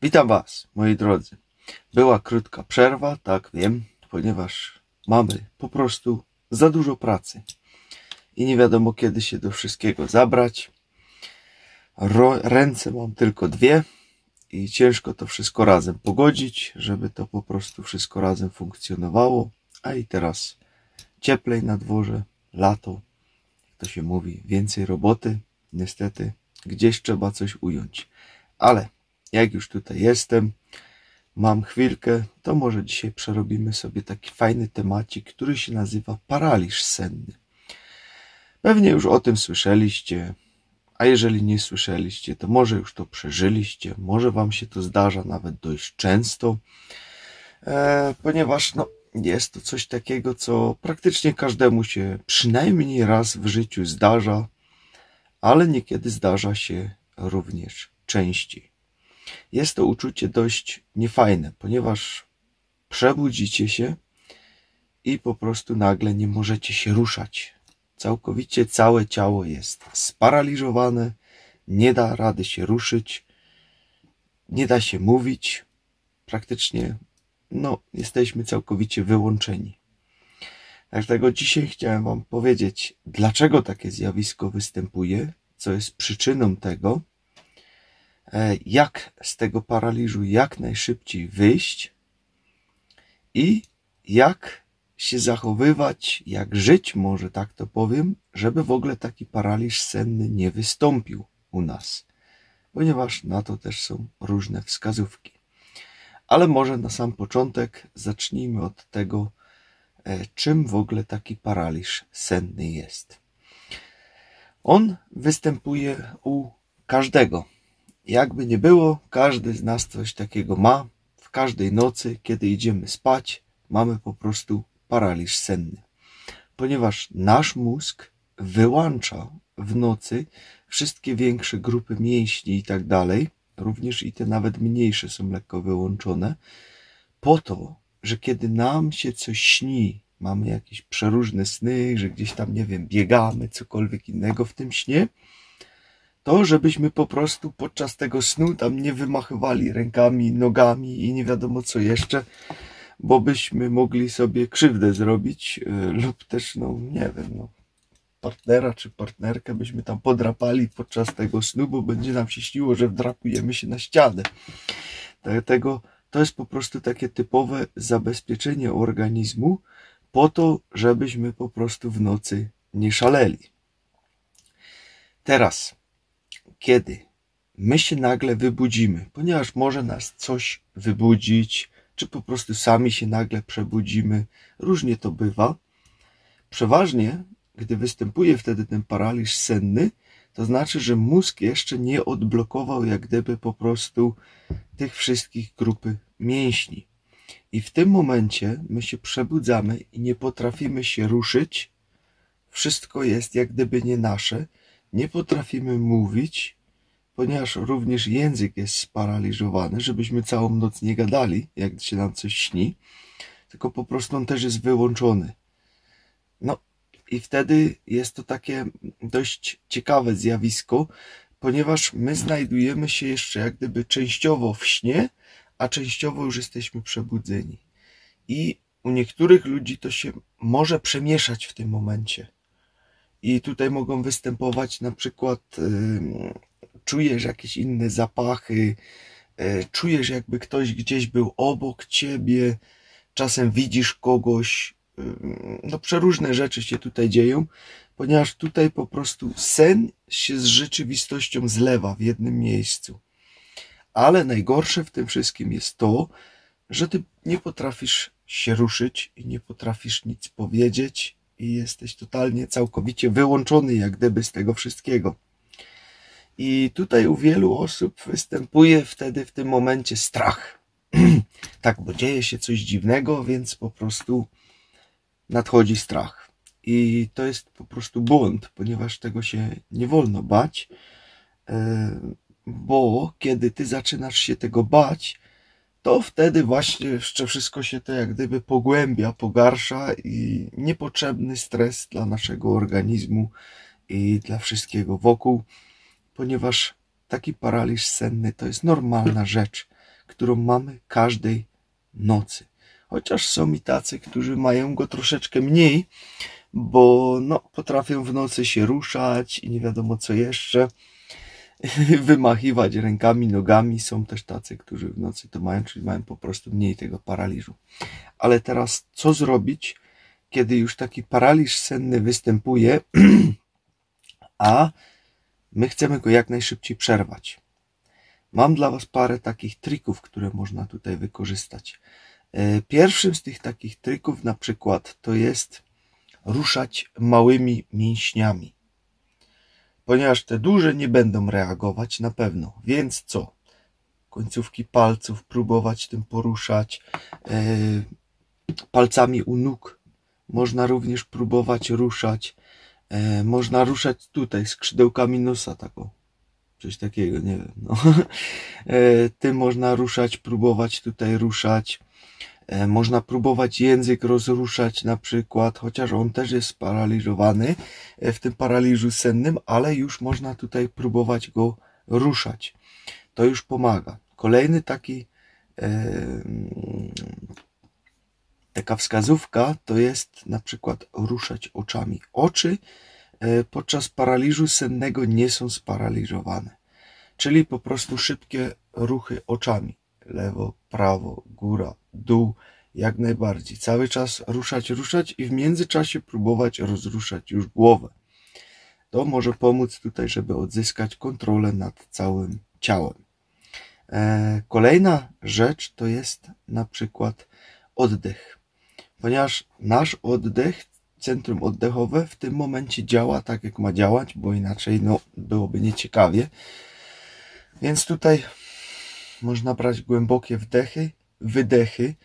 Witam Was, moi drodzy. Była krótka przerwa, tak wiem, ponieważ mamy po prostu za dużo pracy i nie wiadomo kiedy się do wszystkiego zabrać. Ręce mam tylko dwie i ciężko to wszystko razem pogodzić, żeby to po prostu wszystko razem funkcjonowało. A i teraz cieplej na dworze, lato, jak to się mówi, więcej roboty. Niestety gdzieś trzeba coś ująć, ale jak już tutaj jestem, mam chwilkę, to może dzisiaj przerobimy sobie taki fajny temacik, który się nazywa paraliż senny. Pewnie już o tym słyszeliście, a jeżeli nie słyszeliście, to może już to przeżyliście, może Wam się to zdarza nawet dość często, ponieważ jest to coś takiego, co praktycznie każdemu się przynajmniej raz w życiu zdarza, ale niekiedy zdarza się również częściej. Jest to uczucie dość niefajne, ponieważ przebudzicie się i po prostu nagle nie możecie się ruszać. Całkowicie całe ciało jest sparaliżowane, nie da rady się ruszyć, nie da się mówić. Praktycznie jesteśmy całkowicie wyłączeni. Dlatego dzisiaj chciałem Wam powiedzieć, dlaczego takie zjawisko występuje, co jest przyczyną tego, jak z tego paraliżu jak najszybciej wyjść i jak się zachowywać, jak żyć, może tak to powiem, żeby w ogóle taki paraliż senny nie wystąpił u nas, ponieważ na to też są różne wskazówki. Ale może na sam początek zacznijmy od tego, czym w ogóle taki paraliż senny jest. On występuje u każdego. Jakby nie było, każdy z nas coś takiego ma. W każdej nocy, kiedy idziemy spać, mamy po prostu paraliż senny. Ponieważ nasz mózg wyłącza w nocy wszystkie większe grupy mięśni i tak dalej, również i te nawet mniejsze są lekko wyłączone, po to, że kiedy nam się coś śni, mamy jakieś przeróżne sny, że gdzieś tam, nie wiem, biegamy, cokolwiek innego w tym śnie, to żebyśmy po prostu podczas tego snu tam nie wymachywali rękami, nogami i nie wiadomo co jeszcze, bo byśmy mogli sobie krzywdę zrobić lub też, nie wiem, partnera czy partnerkę byśmy tam podrapali podczas tego snu, bo będzie nam się śniło, że wdrapujemy się na ścianę. Dlatego to jest po prostu takie typowe zabezpieczenie organizmu po to, żebyśmy po prostu w nocy nie szaleli. Teraz, kiedy my się nagle wybudzimy, ponieważ może nas coś wybudzić, czy po prostu sami się nagle przebudzimy, różnie to bywa. Przeważnie, gdy występuje wtedy ten paraliż senny, to znaczy, że mózg jeszcze nie odblokował jak gdyby po prostu tych wszystkich grupy mięśni. I w tym momencie my się przebudzamy i nie potrafimy się ruszyć. Wszystko jest jak gdyby nie nasze. Nie potrafimy mówić, ponieważ również język jest sparaliżowany, żebyśmy całą noc nie gadali, jak się nam coś śni, tylko po prostu on też jest wyłączony. I wtedy jest to takie dość ciekawe zjawisko, ponieważ my znajdujemy się jeszcze jak gdyby częściowo w śnie, a częściowo już jesteśmy przebudzeni. I u niektórych ludzi to się może przemieszać w tym momencie. I tutaj mogą występować na przykład czujesz jakieś inne zapachy, czujesz jakby ktoś gdzieś był obok ciebie, czasem widzisz kogoś, przeróżne rzeczy się tutaj dzieją, ponieważ tutaj po prostu sen się z rzeczywistością zlewa w jednym miejscu. Ale najgorsze w tym wszystkim jest to, że ty nie potrafisz się ruszyć i nie potrafisz nic powiedzieć i jesteś totalnie, całkowicie wyłączony jak gdyby z tego wszystkiego. I tutaj u wielu osób występuje wtedy w tym momencie strach. Tak, bo dzieje się coś dziwnego, więc po prostu nadchodzi strach. I to jest po prostu błąd, ponieważ tego się nie wolno bać, bo kiedy ty zaczynasz się tego bać, to wtedy właśnie jeszcze wszystko się to jak gdyby pogłębia, pogarsza i niepotrzebny stres dla naszego organizmu i dla wszystkiego wokół, ponieważ taki paraliż senny to jest normalna rzecz. którą mamy każdej nocy. Chociaż są i tacy, którzy mają go troszeczkę mniej, bo no, potrafią w nocy się ruszać i nie wiadomo co jeszcze, wymachiwać rękami, nogami. Są też tacy, którzy w nocy to mają, czyli mają po prostu mniej tego paraliżu. Ale teraz co zrobić, kiedy już taki paraliż senny występuje, a my chcemy go jak najszybciej przerwać? Mam dla Was parę takich trików, które można tutaj wykorzystać. Pierwszym z tych takich trików na przykład to jest ruszać małymi mięśniami. Ponieważ te duże nie będą reagować na pewno. Więc co? Końcówki palców próbować tym poruszać. Palcami u nóg można również próbować ruszać. Można ruszać tutaj skrzydełkami nosa, taką. Coś takiego, nie wiem. No. Tym można ruszać, próbować tutaj ruszać. Można próbować język rozruszać na przykład, chociaż on też jest sparaliżowany w tym paraliżu sennym, ale już można tutaj próbować go ruszać. To już pomaga. Kolejny taka wskazówka to jest na przykład ruszać oczami. Oczy podczas paraliżu sennego nie są sparaliżowane. Czyli po prostu szybkie ruchy oczami. Lewo, prawo, góra, dół, jak najbardziej. Cały czas ruszać i w międzyczasie próbować rozruszać już głowę. To może pomóc tutaj, żeby odzyskać kontrolę nad całym ciałem. Kolejna rzecz to jest na przykład oddech. Ponieważ nasz oddech, centrum oddechowe w tym momencie działa tak, jak ma działać, bo inaczej no, byłoby nieciekawie. Więc tutaj można brać głębokie wdechy, wydechy,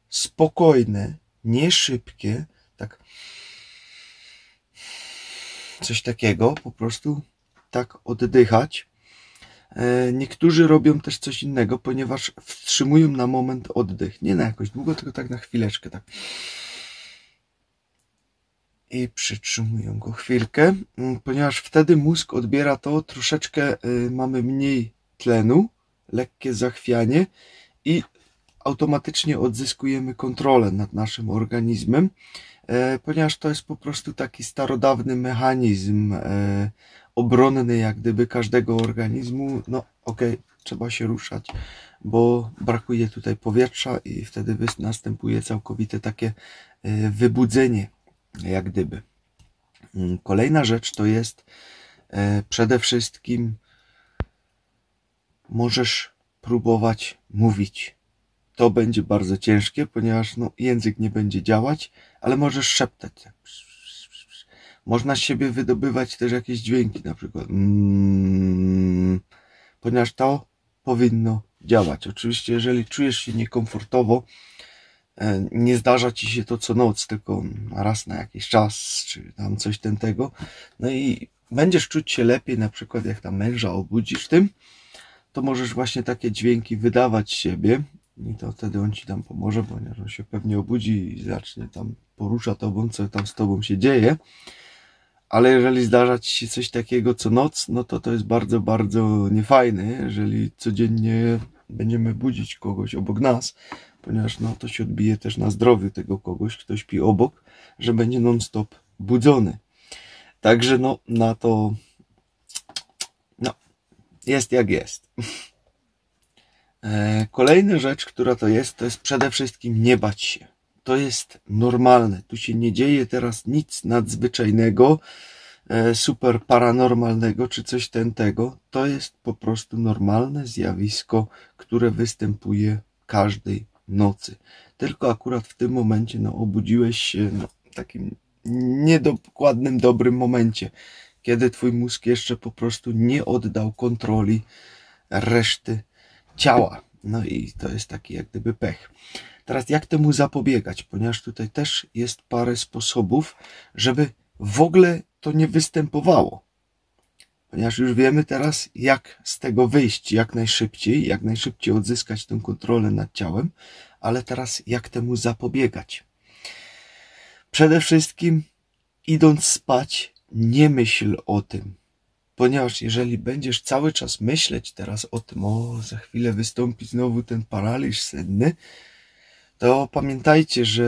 spokojne, nie szybkie, tak coś takiego, po prostu tak oddychać. Niektórzy robią też coś innego, ponieważ wstrzymują na moment oddech, nie na jakoś długo, tylko tak na chwileczkę, tak. I przytrzymują go chwilkę, ponieważ wtedy mózg odbiera to, troszeczkę mamy mniej tlenu, lekkie zachwianie i automatycznie odzyskujemy kontrolę nad naszym organizmem, ponieważ to jest po prostu taki starodawny mechanizm obronny jak gdyby każdego organizmu. No okej, trzeba się ruszać, bo brakuje tutaj powietrza i wtedy następuje całkowite takie wybudzenie jak gdyby. Kolejna rzecz to jest przede wszystkim możesz próbować mówić. To będzie bardzo ciężkie, ponieważ no, język nie będzie działać, ale możesz szeptać. Można z siebie wydobywać też jakieś dźwięki, na przykład ponieważ to powinno działać. Oczywiście, jeżeli czujesz się niekomfortowo, nie zdarza ci się to co noc, tylko raz na jakiś czas, czy tam coś tego, no i będziesz czuć się lepiej, na przykład jak tam męża obudzisz tym, to możesz właśnie takie dźwięki wydawać z siebie i to wtedy on ci tam pomoże, ponieważ on się pewnie obudzi i zacznie tam porusza tobą, co tam z tobą się dzieje. Ale jeżeli zdarza ci się coś takiego co noc, no to jest bardzo, bardzo niefajne, jeżeli codziennie będziemy budzić kogoś obok nas, ponieważ no, to się odbije też na zdrowiu tego kogoś, kto śpi obok, że będzie non-stop budzony. Także no, na to no, jest jak jest. Kolejna rzecz, która to jest przede wszystkim nie bać się. To jest normalne. Tu się nie dzieje teraz nic nadzwyczajnego, super paranormalnego, czy coś tego. To jest po prostu normalne zjawisko, które występuje każdej nocy. Tylko akurat w tym momencie no, obudziłeś się w takim niedokładnym, dobrym momencie, kiedy twój mózg jeszcze po prostu nie oddał kontroli reszty ciała. No i to jest taki jak gdyby pech. Teraz jak temu zapobiegać? Ponieważ tutaj też jest parę sposobów, żeby w ogóle to nie występowało. Ponieważ już wiemy teraz, jak z tego wyjść jak najszybciej odzyskać tę kontrolę nad ciałem, ale teraz jak temu zapobiegać? Przede wszystkim idąc spać, nie myśl o tym, Ponieważ jeżeli będziesz cały czas myśleć teraz o tym, o za chwilę wystąpi znowu ten paraliż senny, to pamiętajcie, że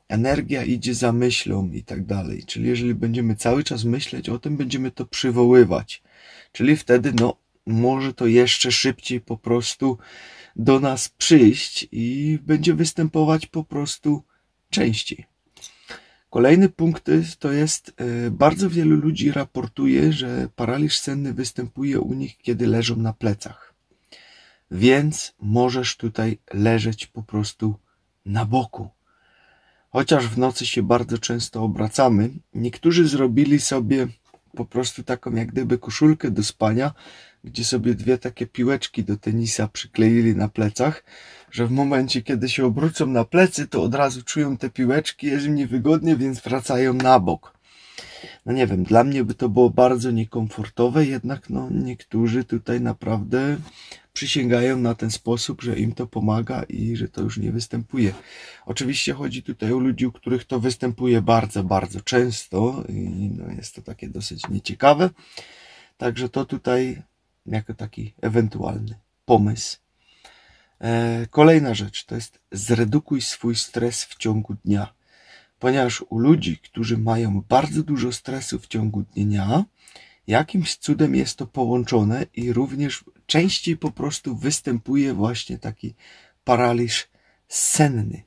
energia idzie za myślą i tak dalej. Czyli jeżeli będziemy cały czas myśleć o tym, będziemy to przywoływać. Czyli wtedy może to jeszcze szybciej po prostu do nas przyjść i będzie występować po prostu częściej. Kolejny punkt to jest, bardzo wielu ludzi raportuje, że paraliż senny występuje u nich, kiedy leżą na plecach. Więc możesz tutaj leżeć po prostu na boku. Chociaż w nocy się bardzo często obracamy, niektórzy zrobili sobie po prostu taką jak gdyby koszulkę do spania, gdzie sobie dwie takie piłeczki do tenisa przykleili na plecach, że w momencie, kiedy się obrócą na plecy, to od razu czują te piłeczki, jest im niewygodnie, więc wracają na bok. No nie wiem, dla mnie by to było bardzo niekomfortowe, jednak niektórzy tutaj naprawdę przysięgają na ten sposób, że im to pomaga i że to już nie występuje. Oczywiście chodzi tutaj o ludzi, u których to występuje bardzo, bardzo często i jest to takie dosyć nieciekawe. Także to tutaj jako taki ewentualny pomysł. Kolejna rzecz to jest zredukuj swój stres w ciągu dnia. Ponieważ u ludzi, którzy mają bardzo dużo stresu w ciągu dnia, jakimś cudem jest to połączone i również częściej po prostu występuje właśnie taki paraliż senny.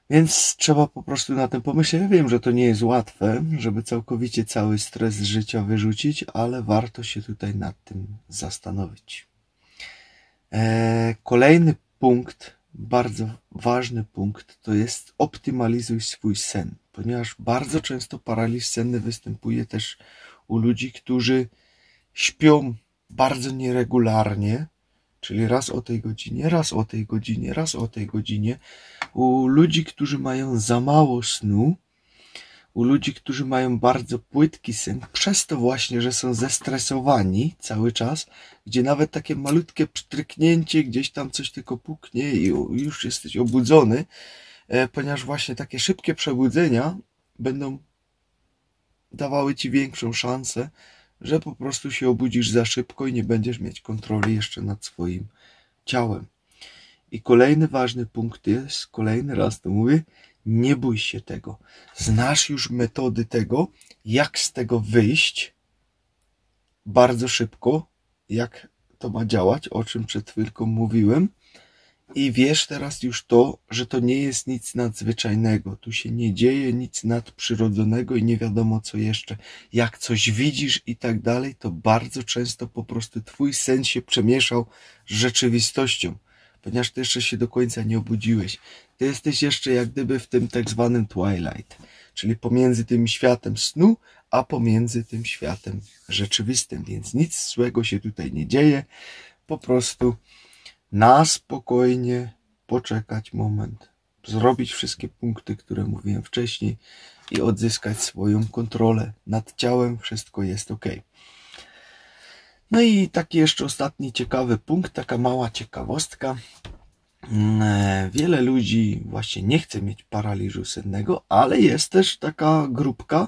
Więc trzeba po prostu na tym pomyśleć. Ja wiem, że to nie jest łatwe, żeby całkowicie cały stres z życia wyrzucić, ale warto się tutaj nad tym zastanowić. Kolejny punkt, bardzo ważny punkt, to jest optymalizuj swój sen. Ponieważ bardzo często paraliż senny występuje też u ludzi, którzy śpią bardzo nieregularnie, czyli raz o tej godzinie, raz o tej godzinie, raz o tej godzinie. U ludzi, którzy mają za mało snu, u ludzi, którzy mają bardzo płytki sen, przez to właśnie, że są zestresowani cały czas, gdzie nawet takie malutkie pstryknięcie, gdzieś tam coś tylko puknie i już jesteś obudzony, ponieważ właśnie takie szybkie przebudzenia będą dawały ci większą szansę, że po prostu się obudzisz za szybko i nie będziesz mieć kontroli jeszcze nad swoim ciałem. I kolejny ważny punkt jest, kolejny raz to mówię, nie bój się tego. Znasz już metody tego, jak z tego wyjść bardzo szybko, jak to ma działać, o czym przed chwilką mówiłem. I wiesz teraz już to, że to nie jest nic nadzwyczajnego. Tu się nie dzieje nic nadprzyrodzonego i nie wiadomo co jeszcze. Jak coś widzisz i tak dalej, to bardzo często po prostu twój sen się przemieszał z rzeczywistością. Ponieważ ty jeszcze się do końca nie obudziłeś. Ty jesteś jeszcze jak gdyby w tym tak zwanym twilight. Czyli pomiędzy tym światem snu, a pomiędzy tym światem rzeczywistym. Więc nic złego się tutaj nie dzieje. Po prostu na spokojnie poczekać moment, zrobić wszystkie punkty, które mówiłem wcześniej i odzyskać swoją kontrolę nad ciałem, wszystko jest ok. No i taki jeszcze ostatni ciekawy punkt, taka mała ciekawostka. Wiele ludzi właśnie nie chce mieć paraliżu sennego, ale jest też taka grupka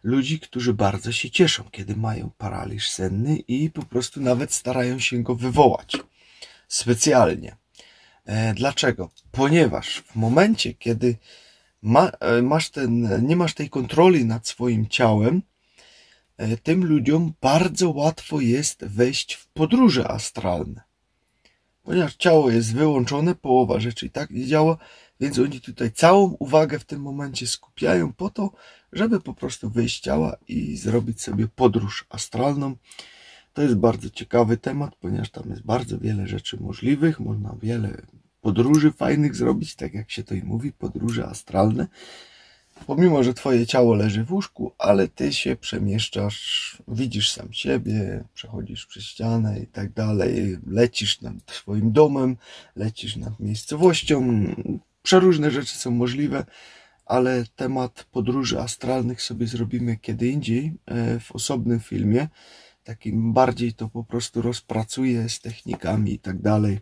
ludzi, którzy bardzo się cieszą, kiedy mają paraliż senny i po prostu nawet starają się go wywołać. Specjalnie. Dlaczego? Ponieważ w momencie, kiedy nie masz tej kontroli nad swoim ciałem, tym ludziom bardzo łatwo jest wejść w podróże astralne. Ponieważ ciało jest wyłączone, połowa rzeczy i tak nie działa, więc oni tutaj całą uwagę w tym momencie skupiają po to, żeby po prostu wyjść z ciała i zrobić sobie podróż astralną. To jest bardzo ciekawy temat, ponieważ tam jest bardzo wiele rzeczy możliwych. Można wiele podróży fajnych zrobić, tak jak się to i mówi, podróże astralne. Pomimo, że twoje ciało leży w łóżku, ale ty się przemieszczasz, widzisz sam siebie, przechodzisz przez ścianę i tak dalej. Lecisz nad swoim domem, lecisz nad miejscowością. Przeróżne rzeczy są możliwe, ale temat podróży astralnych sobie zrobimy kiedy indziej, w osobnym filmie. Takim bardziej to po prostu rozpracuję z technikami i tak dalej.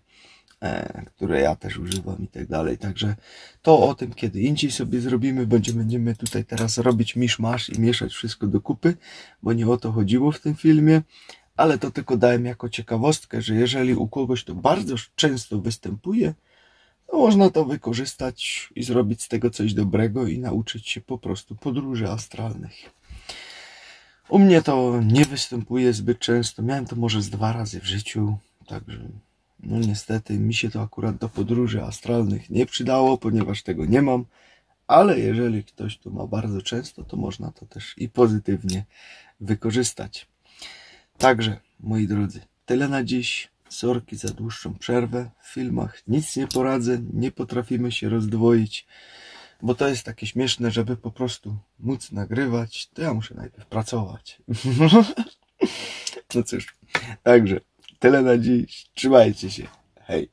które ja też używam i tak dalej. Także to o tym kiedy indziej sobie zrobimy, będziemy tutaj teraz robić miszmasz i mieszać wszystko do kupy, bo nie o to chodziło w tym filmie, ale to tylko dałem jako ciekawostkę, że jeżeli u kogoś to bardzo często występuje, to można to wykorzystać i zrobić z tego coś dobrego i nauczyć się po prostu podróży astralnych. U mnie to nie występuje zbyt często, miałem to może z 2 razy w życiu, także no niestety mi się to akurat do podróży astralnych nie przydało, ponieważ tego nie mam, ale jeżeli ktoś to ma bardzo często, to można to też i pozytywnie wykorzystać. Także, moi drodzy, tyle na dziś. Sorki za dłuższą przerwę. W filmach nic nie poradzę, nie potrafimy się rozdwoić, bo to jest takie śmieszne, żeby po prostu móc nagrywać, to ja muszę najpierw pracować. No cóż, także tyle na dziś. Trzymajcie się. Hej.